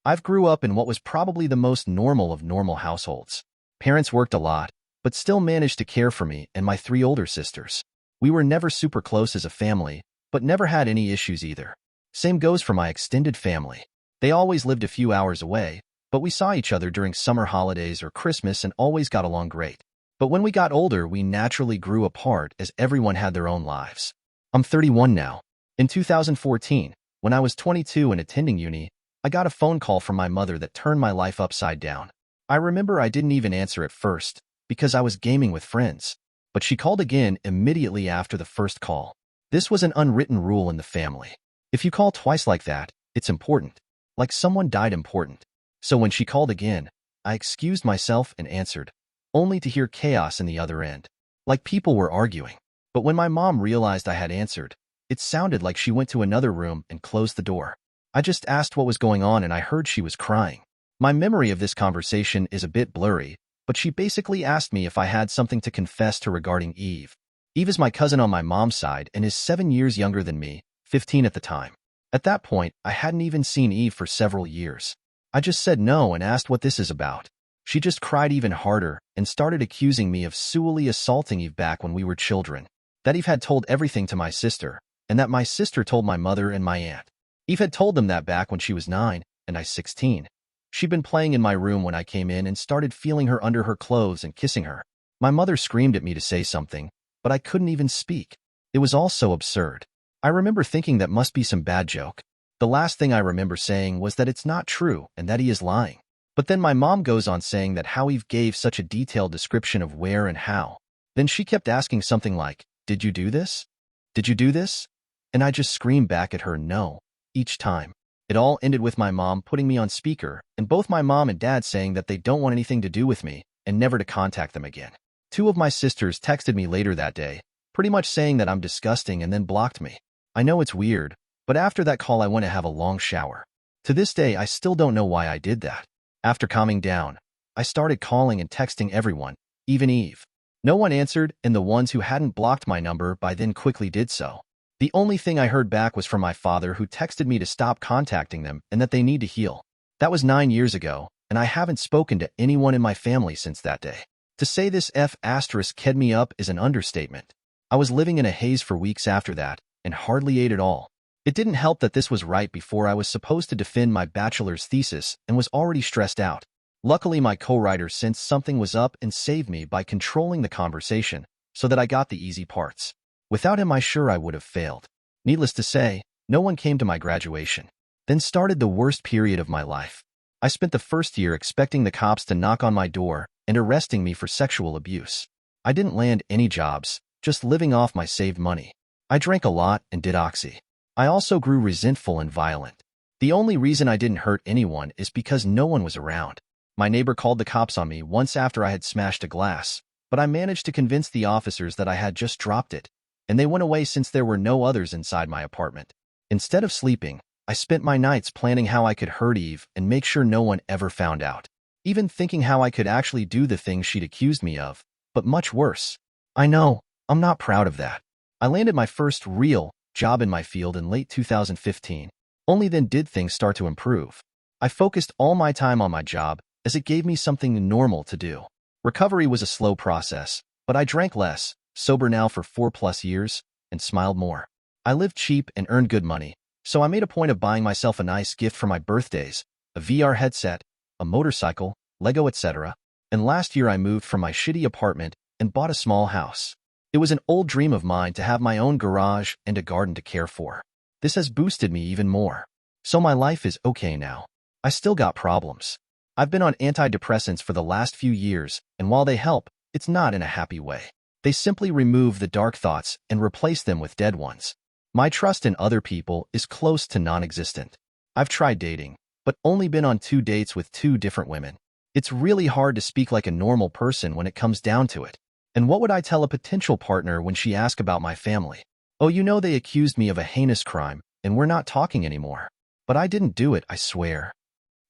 I've grew up in what was probably the most normal of normal households. Parents worked a lot, but still managed to care for me and my 3 older sisters. We were never super close as a family, but never had any issues either. Same goes for my extended family. They always lived a few hours away, but we saw each other during summer holidays or Christmas and always got along great. But when we got older, we naturally grew apart as everyone had their own lives. I'm 31 now. In 2014, when I was 22 and attending uni, I got a phone call from my mother that turned my life upside down. I remember I didn't even answer at first because I was gaming with friends, but she called again immediately after the first call. This was an unwritten rule in the family. If you call twice like that, it's important. Like someone died important. So when she called again, I excused myself and answered, only to hear chaos in the other end. Like people were arguing. But when my mom realized I had answered, it sounded like she went to another room and closed the door. I just asked what was going on and I heard she was crying. My memory of this conversation is a bit blurry, but she basically asked me if I had something to confess to regarding Eve. Eve is my cousin on my mom's side and is 7 years younger than me, 15 at the time. At that point, I hadn't even seen Eve for several years. I just said no and asked what this is about. She just cried even harder and started accusing me of sexually assaulting Eve back when we were children. That Eve had told everything to my sister, and that my sister told my mother and my aunt. Eve had told them that back when she was 9 and I 16. She'd been playing in my room when I came in and started feeling her under her clothes and kissing her. My mother screamed at me to say something, but I couldn't even speak. It was all so absurd. I remember thinking that must be some bad joke. The last thing I remember saying was that it's not true and that he is lying. But then my mom goes on saying that how Eve gave such a detailed description of where and how. Then she kept asking something like, "Did you do this? Did you do this?" And I just screamed back at her no, each time. It all ended with my mom putting me on speaker and both my mom and dad saying that they don't want anything to do with me and never to contact them again. 2 of my sisters texted me later that day, pretty much saying that I'm disgusting and then blocked me. I know it's weird, but after that call I went to have a long shower. To this day, I still don't know why I did that. After calming down, I started calling and texting everyone, even Eve. No one answered, and the ones who hadn't blocked my number by then quickly did so. The only thing I heard back was from my father, who texted me to stop contacting them and that they need to heal. That was 9 years ago, and I haven't spoken to anyone in my family since that day. To say this ked me up is an understatement. I was living in a haze for weeks after that, and hardly ate at all. It didn't help that this was right before I was supposed to defend my bachelor's thesis and was already stressed out. Luckily, my co-writer sensed something was up and saved me by controlling the conversation so that I got the easy parts. Without him, I'm sure I would have failed. Needless to say, no one came to my graduation. Then started the worst period of my life. I spent the first year expecting the cops to knock on my door and arresting me for sexual abuse. I didn't land any jobs, just living off my saved money. I drank a lot and did oxy. I also grew resentful and violent. The only reason I didn't hurt anyone is because no one was around. My neighbor called the cops on me once after I had smashed a glass, but I managed to convince the officers that I had just dropped it, and they went away since there were no others inside my apartment. Instead of sleeping, I spent my nights planning how I could hurt Eve and make sure no one ever found out. Even thinking how I could actually do the things she'd accused me of, but much worse. I know, I'm not proud of that. I landed my first real job in my field in late 2015. Only then did things start to improve. I focused all my time on my job as it gave me something normal to do. Recovery was a slow process, but I drank less, sober now for 4+ years, and smiled more. I lived cheap and earned good money, so I made a point of buying myself a nice gift for my birthdays, a VR headset, a motorcycle, Lego, etc. And last year I moved from my shitty apartment and bought a small house. It was an old dream of mine to have my own garage and a garden to care for. This has boosted me even more. So my life is okay now. I still got problems. I've been on antidepressants for the last few years, and while they help, it's not in a happy way. They simply remove the dark thoughts and replace them with dead ones. My trust in other people is close to non-existent. I've tried dating, but only been on 2 dates with 2 different women. It's really hard to speak like a normal person when it comes down to it. And what would I tell a potential partner when she asked about my family? Oh, you know, they accused me of a heinous crime, and we're not talking anymore. But I didn't do it, I swear.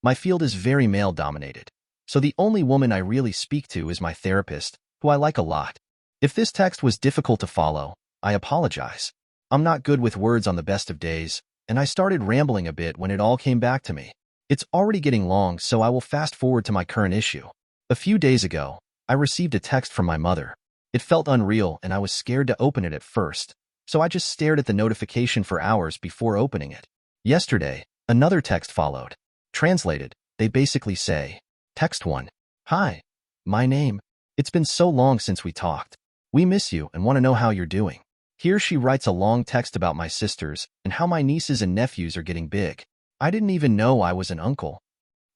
My field is very male-dominated, so the only woman I really speak to is my therapist, who I like a lot. If this text was difficult to follow, I apologize. I'm not good with words on the best of days, and I started rambling a bit when it all came back to me. It's already getting long, so I will fast forward to my current issue. A few days ago, I received a text from my mother. It felt unreal and I was scared to open it at first, so I just stared at the notification for hours before opening it. Yesterday, another text followed. Translated, they basically say, Text 1. Hi. My name. It's been so long since we talked. We miss you and want to know how you're doing. Here she writes a long text about my sisters and how my nieces and nephews are getting big. I didn't even know I was an uncle.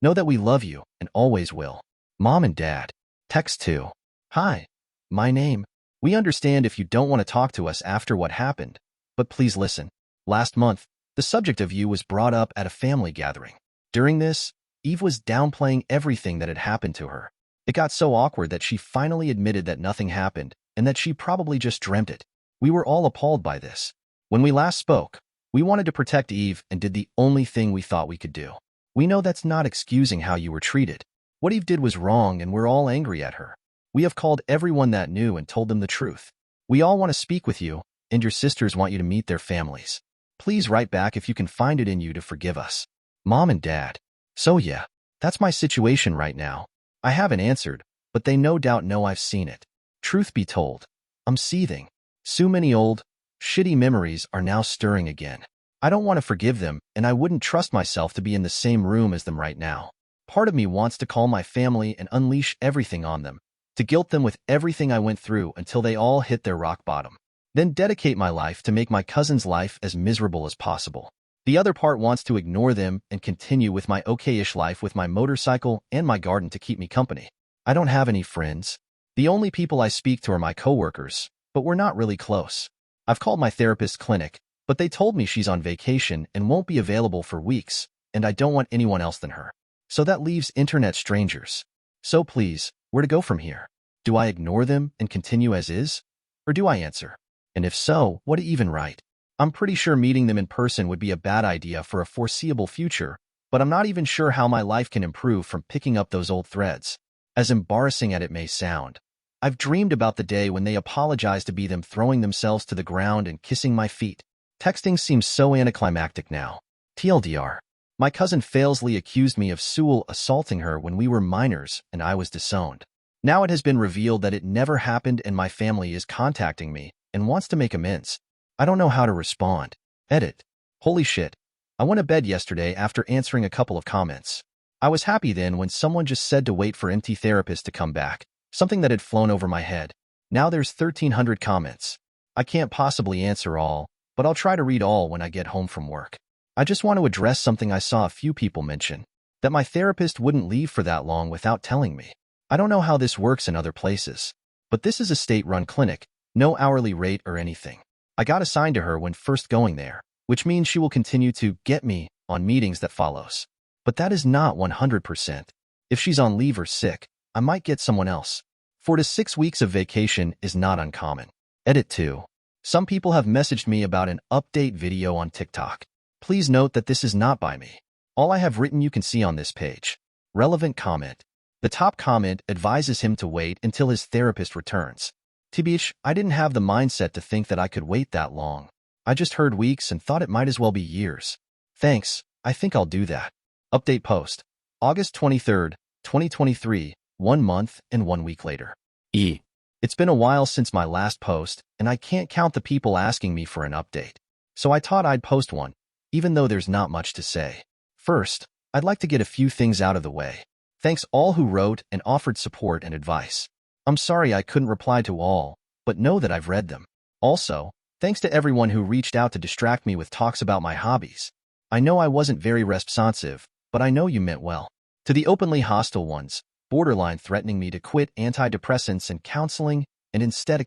Know that we love you and always will. Mom and Dad. Text 2. Hi. My name. We understand if you don't want to talk to us after what happened, but please listen. Last month, the subject of you was brought up at a family gathering. During this, Eve was downplaying everything that had happened to her. It got so awkward that she finally admitted that nothing happened and that she probably just dreamt it. We were all appalled by this. When we last spoke, we wanted to protect Eve and did the only thing we thought we could do. We know that's not excusing how you were treated. What Eve did was wrong and we're all angry at her. We have called everyone that knew and told them the truth. We all want to speak with you, and your sisters want you to meet their families. Please write back if you can find it in you to forgive us. Mom and Dad. So yeah, that's my situation right now. I haven't answered, but they no doubt know I've seen it. Truth be told, I'm seething. So many old, shitty memories are now stirring again. I don't want to forgive them, and I wouldn't trust myself to be in the same room as them right now. Part of me wants to call my family and unleash everything on them, to guilt them with everything I went through until they all hit their rock bottom. Then dedicate my life to make my cousin's life as miserable as possible. The other part wants to ignore them and continue with my okay-ish life with my motorcycle and my garden to keep me company. I don't have any friends. The only people I speak to are my coworkers, but we're not really close. I've called my therapist's clinic, but they told me she's on vacation and won't be available for weeks, and I don't want anyone else than her. So that leaves internet strangers. So please, where to go from here? Do I ignore them and continue as is? Or do I answer? And if so, what to even write? I'm pretty sure meeting them in person would be a bad idea for a foreseeable future, but I'm not even sure how my life can improve from picking up those old threads. As embarrassing as it may sound, I've dreamed about the day when they apologize to be them throwing themselves to the ground and kissing my feet. Texting seems so anticlimactic now. TLDR. My cousin failsly accused me of sexual assaulting her when we were minors and I was disowned. Now it has been revealed that it never happened and my family is contacting me and wants to make amends. I don't know how to respond. Edit. Holy shit. I went to bed yesterday after answering a couple of comments. I was happy then when someone just said to wait for MT therapist to come back, something that had flown over my head. Now there's 1,300 comments. I can't possibly answer all, but I'll try to read all when I get home from work. I just want to address something I saw a few people mention, that my therapist wouldn't leave for that long without telling me. I don't know how this works in other places, but this is a state-run clinic, no hourly rate or anything. I got assigned to her when first going there, which means she will continue to get me on meetings that follows. But that is not 100%. If she's on leave or sick, I might get someone else. 4 to 6 weeks of vacation is not uncommon. Edit 2. Some people have messaged me about an update video on TikTok. Please note that this is not by me. All I have written you can see on this page. Relevant comment. The top comment advises him to wait until his therapist returns. TBH, I didn't have the mindset to think that I could wait that long. I just heard weeks and thought it might as well be years. Thanks, I think I'll do that. Update post. August 23rd, 2023, 1 month and 1 week later. It's been a while since my last post, and I can't count the people asking me for an update. So I thought I'd post one, even though there's not much to say. First, I'd like to get a few things out of the way. Thanks all who wrote and offered support and advice. I'm sorry I couldn't reply to all, but know that I've read them. Also, thanks to everyone who reached out to distract me with talks about my hobbies. I know I wasn't very responsive, but I know you meant well. To the openly hostile ones, borderline threatening me to quit antidepressants and counseling and instead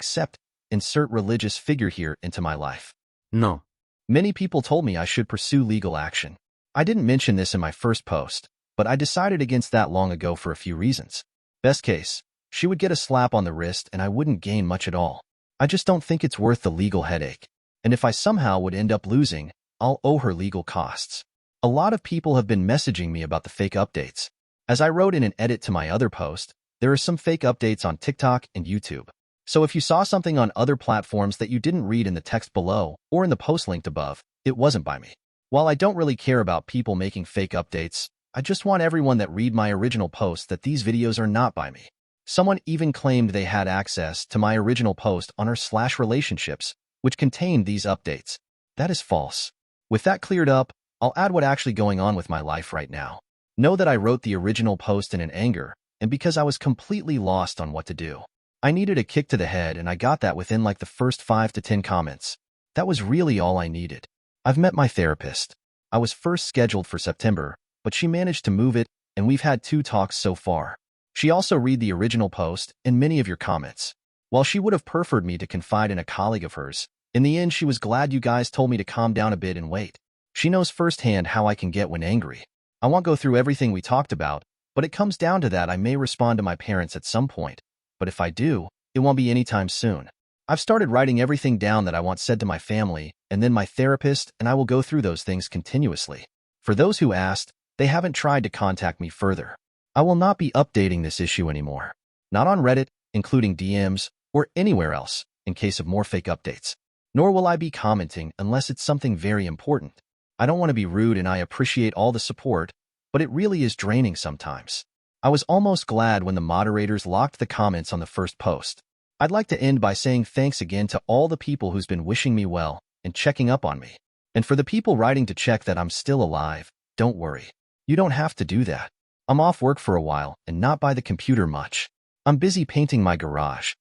insert religious figure here into my life. No. Many people told me I should pursue legal action. I didn't mention this in my first post, but I decided against that long ago for a few reasons. Best case, she would get a slap on the wrist and I wouldn't gain much at all. I just don't think it's worth the legal headache. And if I somehow would end up losing, I'll owe her legal costs. A lot of people have been messaging me about the fake updates. As I wrote in an edit to my other post, there are some fake updates on TikTok and YouTube. So if you saw something on other platforms that you didn't read in the text below or in the post linked above, it wasn't by me. While I don't really care about people making fake updates, I just want everyone that read my original post that these videos are not by me. Someone even claimed they had access to my original post on r/relationships, which contained these updates. That is false. With that cleared up, I'll add what's actually going on with my life right now. Know that I wrote the original post in an anger, and because I was completely lost on what to do. I needed a kick to the head, and I got that within like the first 5 to 10 comments. That was really all I needed. I've met my therapist. I was first scheduled for September, but she managed to move it, and we've had 2 talks so far. She also read the original post and many of your comments. While she would have preferred me to confide in a colleague of hers, in the end she was glad you guys told me to calm down a bit and wait. She knows firsthand how I can get when angry. I won't go through everything we talked about, but it comes down to that I may respond to my parents at some point. But if I do, it won't be anytime soon. I've started writing everything down that I want said to my family, and then my therapist, and I will go through those things continuously. For those who asked, they haven't tried to contact me further. I will not be updating this issue anymore. Not on Reddit, including DMs, or anywhere else, in case of more fake updates. Nor will I be commenting unless it's something very important. I don't want to be rude and I appreciate all the support, but it really is draining sometimes. I was almost glad when the moderators locked the comments on the first post. I'd like to end by saying thanks again to all the people who's been wishing me well and checking up on me. And for the people writing to check that I'm still alive, don't worry. You don't have to do that. I'm off work for a while and not by the computer much. I'm busy painting my garage,